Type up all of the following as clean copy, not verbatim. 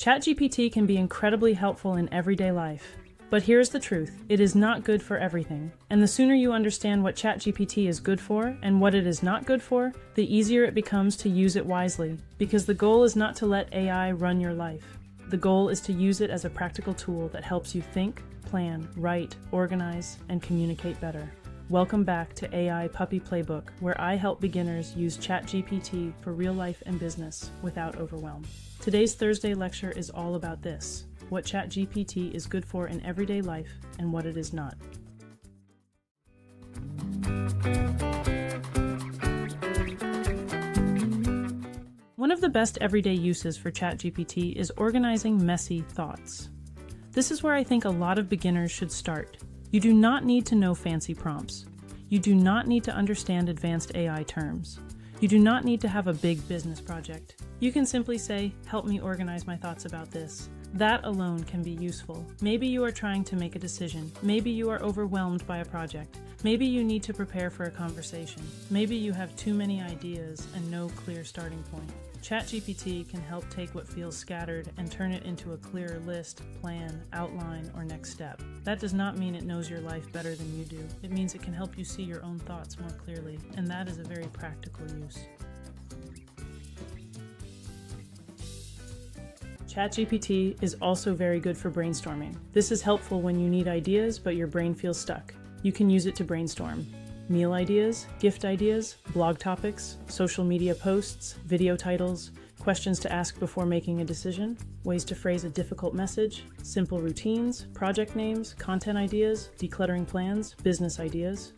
ChatGPT can be incredibly helpful in everyday life. But here's the truth, it is not good for everything. And the sooner you understand what ChatGPT is good for and what it is not good for, the easier it becomes to use it wisely. Because the goal is not to let AI run your life. The goal is to use it as a practical tool that helps you think, plan, write, organize, and communicate better. Welcome back to AI Puppy Playbook, where I help beginners use ChatGPT for real life and business without overwhelm. Today's Thursday lecture is all about this: what ChatGPT is good for in everyday life and what it is not. One of the best everyday uses for ChatGPT is organizing messy thoughts. This is where I think a lot of beginners should start. You do not need to know fancy prompts. You do not need to understand advanced AI terms. You do not need to have a big business project. You can simply say, "Help me organize my thoughts about this." That alone can be useful. Maybe you are trying to make a decision. Maybe you are overwhelmed by a project. Maybe you need to prepare for a conversation. Maybe you have too many ideas and no clear starting point. ChatGPT can help take what feels scattered and turn it into a clearer list, plan, outline, or next step. That does not mean it knows your life better than you do. It means it can help you see your own thoughts more clearly, and that is a very practical use. ChatGPT is also very good for brainstorming. This is helpful when you need ideas but your brain feels stuck. You can use it to brainstorm meal ideas, gift ideas, blog topics, social media posts, video titles, questions to ask before making a decision, ways to phrase a difficult message, simple routines, project names, content ideas, decluttering plans, business ideas.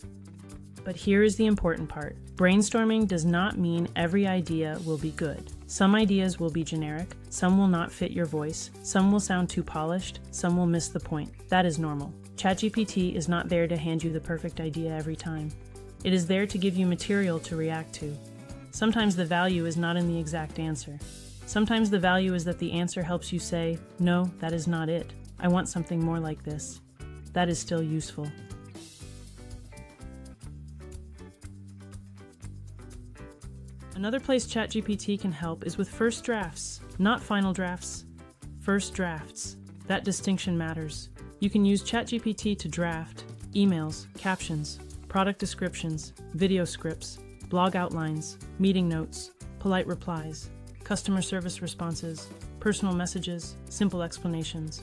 But here is the important part. Brainstorming does not mean every idea will be good. Some ideas will be generic, some will not fit your voice, some will sound too polished, some will miss the point. That is normal. ChatGPT is not there to hand you the perfect idea every time. It is there to give you material to react to. Sometimes the value is not in the exact answer. Sometimes the value is that the answer helps you say, "No, that is not it. I want something more like this." That is still useful. Another place ChatGPT can help is with first drafts, not final drafts. First drafts. That distinction matters. You can use ChatGPT to draft emails, captions, product descriptions, video scripts, blog outlines, meeting notes, polite replies, customer service responses, personal messages, simple explanations.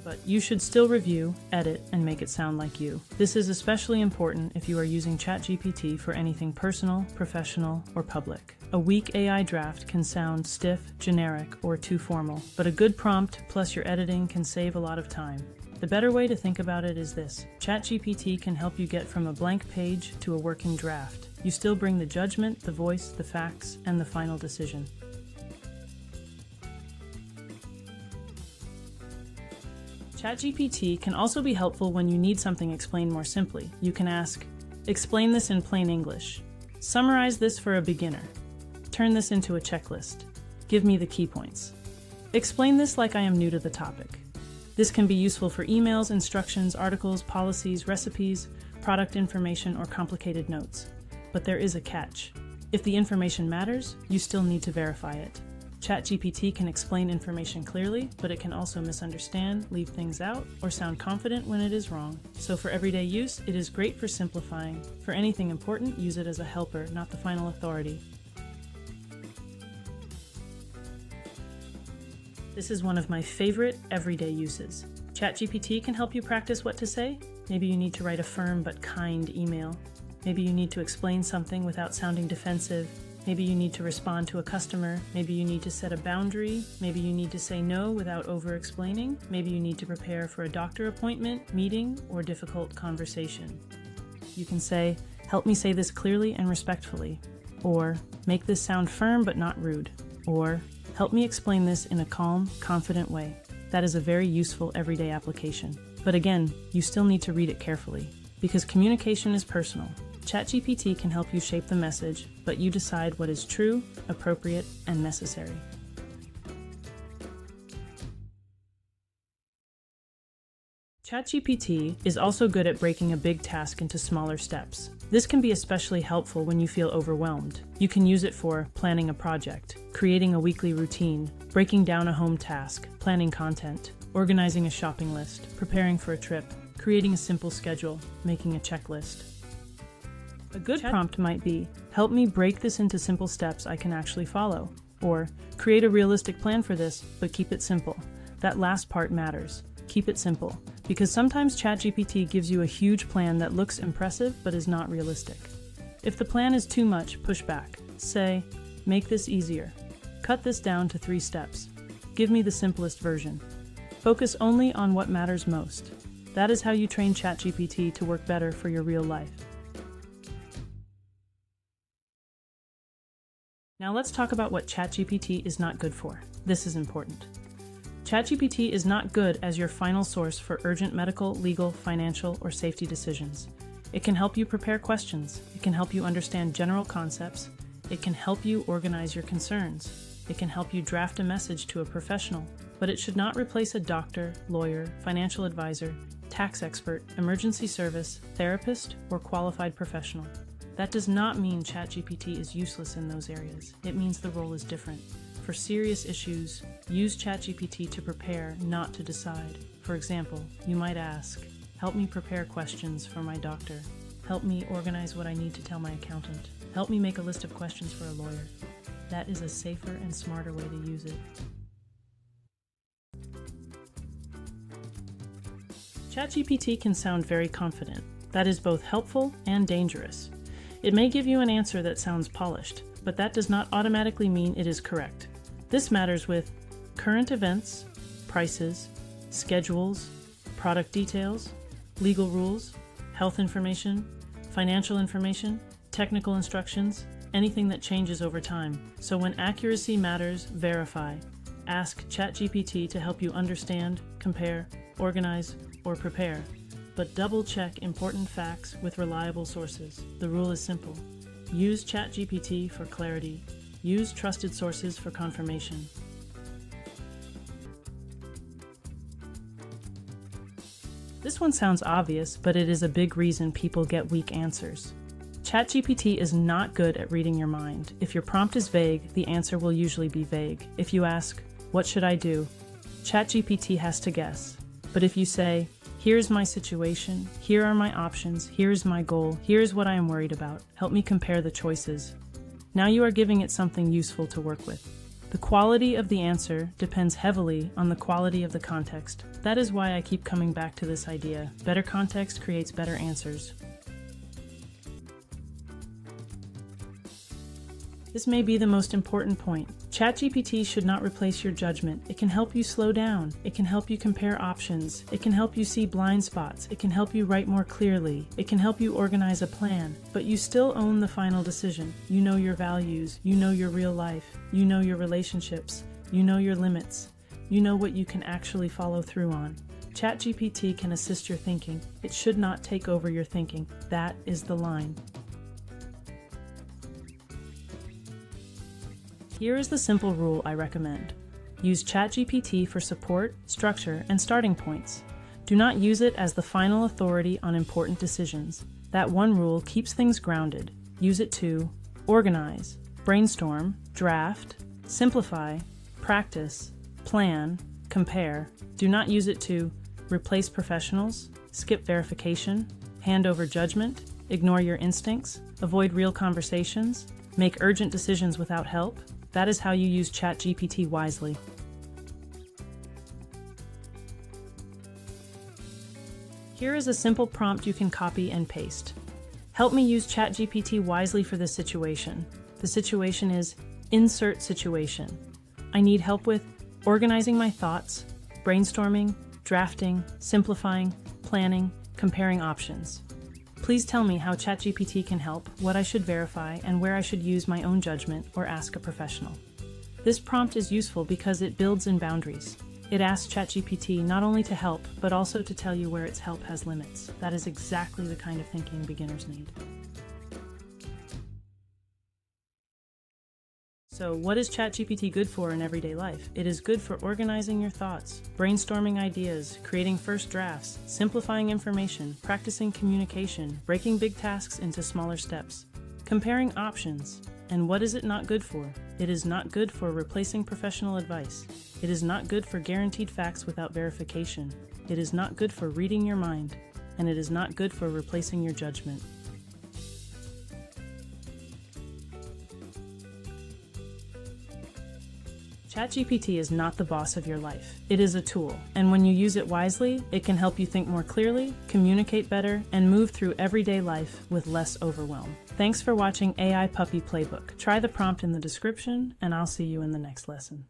But you should still review, edit, and make it sound like you. This is especially important if you are using ChatGPT for anything personal, professional, or public. A weak AI draft can sound stiff, generic, or too formal, but a good prompt plus your editing can save a lot of time. The better way to think about it is this: ChatGPT can help you get from a blank page to a working draft. You still bring the judgment, the voice, the facts, and the final decision. ChatGPT can also be helpful when you need something explained more simply. You can ask, "Explain this in plain English. Summarize this for a beginner. Turn this into a checklist. Give me the key points. Explain this like I am new to the topic." This can be useful for emails, instructions, articles, policies, recipes, product information, or complicated notes. But there is a catch. If the information matters, you still need to verify it. ChatGPT can explain information clearly, but it can also misunderstand, leave things out, or sound confident when it is wrong. So for everyday use, it is great for simplifying. For anything important, use it as a helper, not the final authority. This is one of my favorite everyday uses. ChatGPT can help you practice what to say. Maybe you need to write a firm but kind email. Maybe you need to explain something without sounding defensive. Maybe you need to respond to a customer. Maybe you need to set a boundary. Maybe you need to say no without over-explaining. Maybe you need to prepare for a doctor appointment, meeting, or difficult conversation. You can say, "Help me say this clearly and respectfully," or "Make this sound firm but not rude," or "Help me explain this in a calm, confident way." That is a very useful everyday application. But again, you still need to read it carefully, because communication is personal. ChatGPT can help you shape the message, but you decide what is true, appropriate, and necessary. ChatGPT is also good at breaking a big task into smaller steps. This can be especially helpful when you feel overwhelmed. You can use it for planning a project, creating a weekly routine, breaking down a home task, planning content, organizing a shopping list, preparing for a trip, creating a simple schedule, making a checklist. A good prompt might be, help me break this into simple steps I can actually follow, or create a realistic plan for this, but keep it simple. That last part matters. Keep it simple, because sometimes ChatGPT gives you a huge plan that looks impressive but is not realistic. If the plan is too much, push back. Say, make this easier. Cut this down to 3 steps. Give me the simplest version. Focus only on what matters most. That is how you train ChatGPT to work better for your real life. Now let's talk about what ChatGPT is not good for. This is important. ChatGPT is not good as your final source for urgent medical, legal, financial, or safety decisions. It can help you prepare questions. It can help you understand general concepts. It can help you organize your concerns. It can help you draft a message to a professional. But it should not replace a doctor, lawyer, financial advisor, tax expert, emergency service, therapist, or qualified professional. That does not mean ChatGPT is useless in those areas. It means the role is different. For serious issues, use ChatGPT to prepare, not to decide. For example, you might ask, help me prepare questions for my doctor. Help me organize what I need to tell my accountant. Help me make a list of questions for a lawyer. That is a safer and smarter way to use it. ChatGPT can sound very confident. That is both helpful and dangerous. It may give you an answer that sounds polished, but that does not automatically mean it is correct. This matters with current events, prices, schedules, product details, legal rules, health information, financial information, technical instructions, anything that changes over time. So when accuracy matters, verify. Ask ChatGPT to help you understand, compare, organize, or prepare. But double-check important facts with reliable sources. The rule is simple. Use ChatGPT for clarity. Use trusted sources for confirmation. This one sounds obvious, but it is a big reason people get weak answers. ChatGPT is not good at reading your mind. If your prompt is vague, the answer will usually be vague. If you ask, what should I do? ChatGPT has to guess. But if you say, here's my situation, here are my options, here's my goal, here's what I am worried about, help me compare the choices. Now you are giving it something useful to work with. The quality of the answer depends heavily on the quality of the context. That is why I keep coming back to this idea. Better context creates better answers. This may be the most important point. ChatGPT should not replace your judgment. It can help you slow down. It can help you compare options. It can help you see blind spots. It can help you write more clearly. It can help you organize a plan. But you still own the final decision. You know your values. You know your real life. You know your relationships. You know your limits. You know what you can actually follow through on. ChatGPT can assist your thinking. It should not take over your thinking. That is the line. Here is the simple rule I recommend. Use ChatGPT for support, structure, and starting points. Do not use it as the final authority on important decisions. That one rule keeps things grounded. Use it to organize, brainstorm, draft, simplify, practice, plan, compare. Do not use it to replace professionals, skip verification, hand over judgment, ignore your instincts, avoid real conversations, make urgent decisions without help. That is how you use ChatGPT wisely. Here is a simple prompt you can copy and paste. Help me use ChatGPT wisely for this situation. The situation is insert situation. I need help with organizing my thoughts, brainstorming, drafting, simplifying, planning, comparing options. Please tell me how ChatGPT can help, what I should verify, and where I should use my own judgment or ask a professional. This prompt is useful because it builds in boundaries. It asks ChatGPT not only to help, but also to tell you where its help has limits. That is exactly the kind of thinking beginners need. So, what is ChatGPT good for in everyday life? It is good for organizing your thoughts, brainstorming ideas, creating first drafts, simplifying information, practicing communication, breaking big tasks into smaller steps, comparing options. And what is it not good for? It is not good for replacing professional advice. It is not good for guaranteed facts without verification. It is not good for reading your mind. And it is not good for replacing your judgment. ChatGPT is not the boss of your life. It is a tool, and when you use it wisely, it can help you think more clearly, communicate better, and move through everyday life with less overwhelm. Thanks for watching AI Puppy Playbook. Try the prompt in the description, and I'll see you in the next lesson.